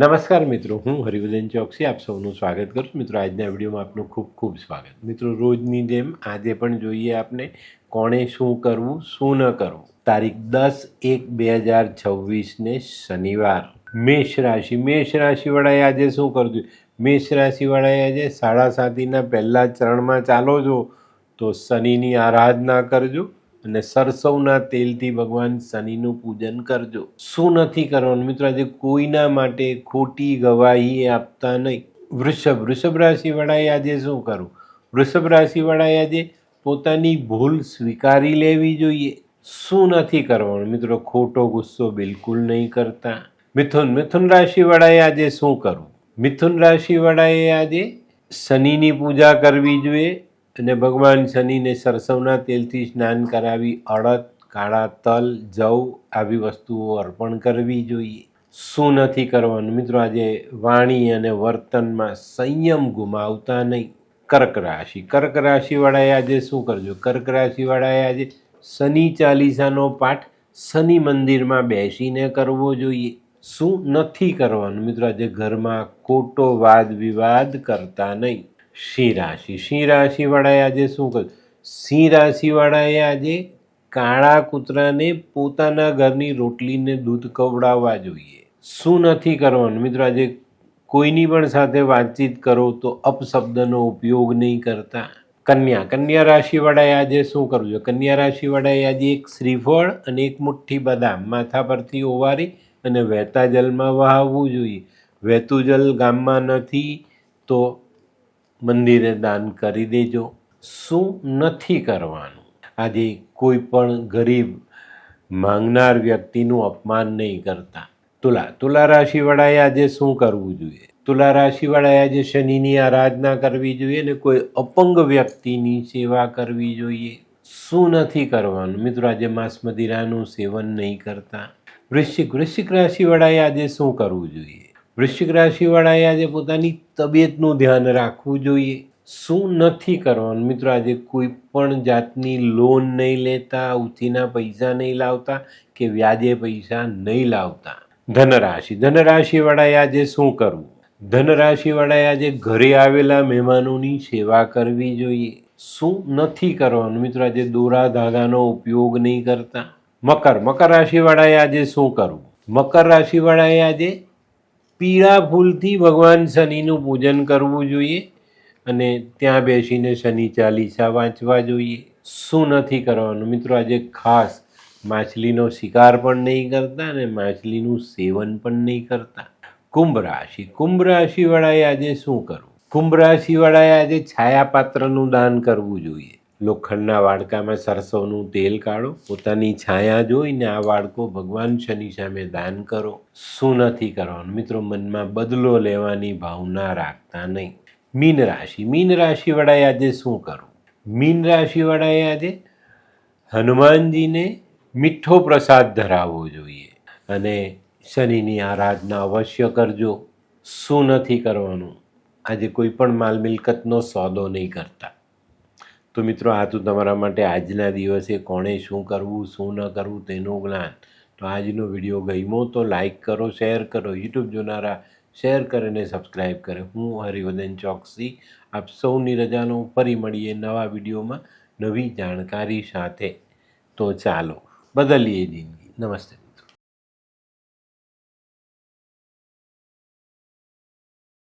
નમસ્કાર મિત્રો, હું હરિવર્ધન ચોકસી આપ સૌનું સ્વાગત કરું છું. મિત્રો, આજના વિડીયોમાં આપનું ખૂબ ખૂબ સ્વાગત. મિત્રો, રોજની જેમ આજે પણ જોઈએ આપણે કોણે શું કરવું શું ન કરવું. તારીખ 10/1/2026 શનિવાર. મેષ રાશિવાળાએ આજે શું કરવું? મેષ રાશિવાળાએ આજે 7:30 પહેલા ચરણમાં ચાલો છો તો શનિની આરાધના કરજો અને સરસવના તેલથી ભગવાન શનિનું પૂજન કરજો. શું નથી કરવાનું મિત્રો? આજે કોઈના માટે ખોટી ગવાહી આપતા નહીં. વૃષભ રાશિવાળાએ આજે શું કરવું? વૃષભ રાશિવાળાએ આજે પોતાની ભૂલ સ્વીકારી લેવી જોઈએ. શું નથી કરવાનું મિત્રો? ખોટો ગુસ્સો બિલકુલ નહીં કરતા. મિથુન રાશિવાળાએ આજે શું કરવું? મિથુન રાશિવાળાએ આજે શનિની પૂજા કરવી જોઈએ અને ભગવાન શનિને સરસવના તેલથી સ્નાન કરાવી અડદ, કાળા તલ, જવ આવી વસ્તુઓ અર્પણ કરવી જોઈએ. શું નથી કરવાનું મિત્રો? આજે વાણી અને વર્તનમાં સંયમ ગુમાવતા નહીં. કર્ક રાશિવાળાએ આજે શું કરજો? કર્ક રાશિવાળાએ આજે શનિ ચાલીસાનો પાઠ શનિ મંદિરમાં બેસીને કરવો જોઈએ. શું નથી કરવાનું મિત્રો? આજે ઘરમાં ખોટો વાદ વિવાદ કરતા નહીં. સિંહ રાશિવાળાએ આજે શું કરવું? સિંહ રાશિવાળાએ આજે કાળા કૂતરાને પોતાના ઘરની રોટલીને દૂધ ખવડાવવા જોઈએ. શું નથી કરવાનું મિત્રો? આજે કોઈની પણ સાથે વાતચીત કરો તો અપશબ્દનો ઉપયોગ નહીં કરતા. કન્યા રાશિવાળાએ આજે શું કરવું જોઈએ? કન્યા રાશિવાળાએ આજે એક શ્રીફળ અને એક મુઠ્ઠી બદામ માથા પરથી ઓવારી અને વહેતા જલમાં વહાવવું જોઈએ. વહેતું જલ ગામમાં નથી તો મંદિરે દાન કરી દેજો. શું નથી કરવાનું? આજે કોઈ પણ ગરીબ માંગનાર વ્યક્તિનું અપમાન નહીં કરતા. તુલા રાશિવાળાએ આજે શું કરવું જોઈએ? તુલા રાશિવાળાએ આજે શનિની આરાધના કરવી જોઈએ અને કોઈ અપંગ વ્યક્તિની સેવા કરવી જોઈએ. શું નથી કરવાનું મિત્રો? આજે માંસ મદિરાનું સેવન નહીં કરતા. વૃશ્ચિક રાશિવાળાએ આજે શું કરવું જોઈએ? વૃશ્ચિક રાશિવાળાએ આજે પોતાની તબિયતનું ધ્યાન રાખવું જોઈએ. શું નથી કરવાનું મિત્રો? આજે કોઈ પણ જાતની લોન નહીં લેતા, ઉછીના પૈસા નહીં લાવતા કે વ્યાજે પૈસા નહીં લાવતા. ધનરાશિવાળાએ આજે શું કરવું? ધનરાશિવાળાએ આજે ઘરે આવેલા મહેમાનોની સેવા કરવી જોઈએ. શું નથી કરવાનું મિત્રો? આજે દોરા ધાગાનો ઉપયોગ નહીં કરતા. મકર રાશિવાળાએ આજે શું કરવું? મકર રાશિવાળાએ આજે પીળા ફૂલથી ભગવાન શનિનું પૂજન કરવું જોઈએ અને ત્યાં બેસીને શનિ ચાલીસા વાંચવા જોઈએ. શું નથી કરવાનું મિત્રો? આજે ખાસ માછલીનો શિકાર પણ નહીં કરતા અને માછલીનું સેવન પણ નહીં કરતા. કુંભ રાશિવાળાએ આજે શું કરવું? કુંભ રાશિવાળાએ આજે છાયાપાત્રનું દાન કરવું જોઈએ. લોખંડના વાડકામાં સરસવનું તેલ કાઢો, પોતાની છાયા જોઈને આ વાડકો ભગવાન શનિ સામે દાન કરો. શું નથી કરવાનું મિત્રો? મનમાં બદલો લેવાની ભાવના રાખતા નહીં. મીન રાશિવાળાએ આજે શું કરવું? મીન રાશિવાળાએ આજે હનુમાનજીને મીઠો પ્રસાદ ધરાવવો જોઈએ અને શનિની આરાધના અવશ્ય કરજો. શું નથી કરવાનું? આજે કોઈ પણ માલ મિલકતનો સોદો નહીં કરતા. તો મિત્રો, આ તો તમારા માટે આજના દિવસે કોણે શું કરવું શું ન કરવું તેનું જ્ઞાન. તો આજનો વિડીયો ગમ્યો તો લાઈક કરો, શેર કરો. યુટ્યુબ જોનારા શેર કરીને સબસ્ક્રાઈબ કરે. હું હરિવર્ધન ચોકસી આપ સૌની રજાનો. ફરી મળીએ નવા વિડીયોમાં નવી જાણકારી સાથે. તો ચાલો બદલીએ જિંદગી. નમસ્તે.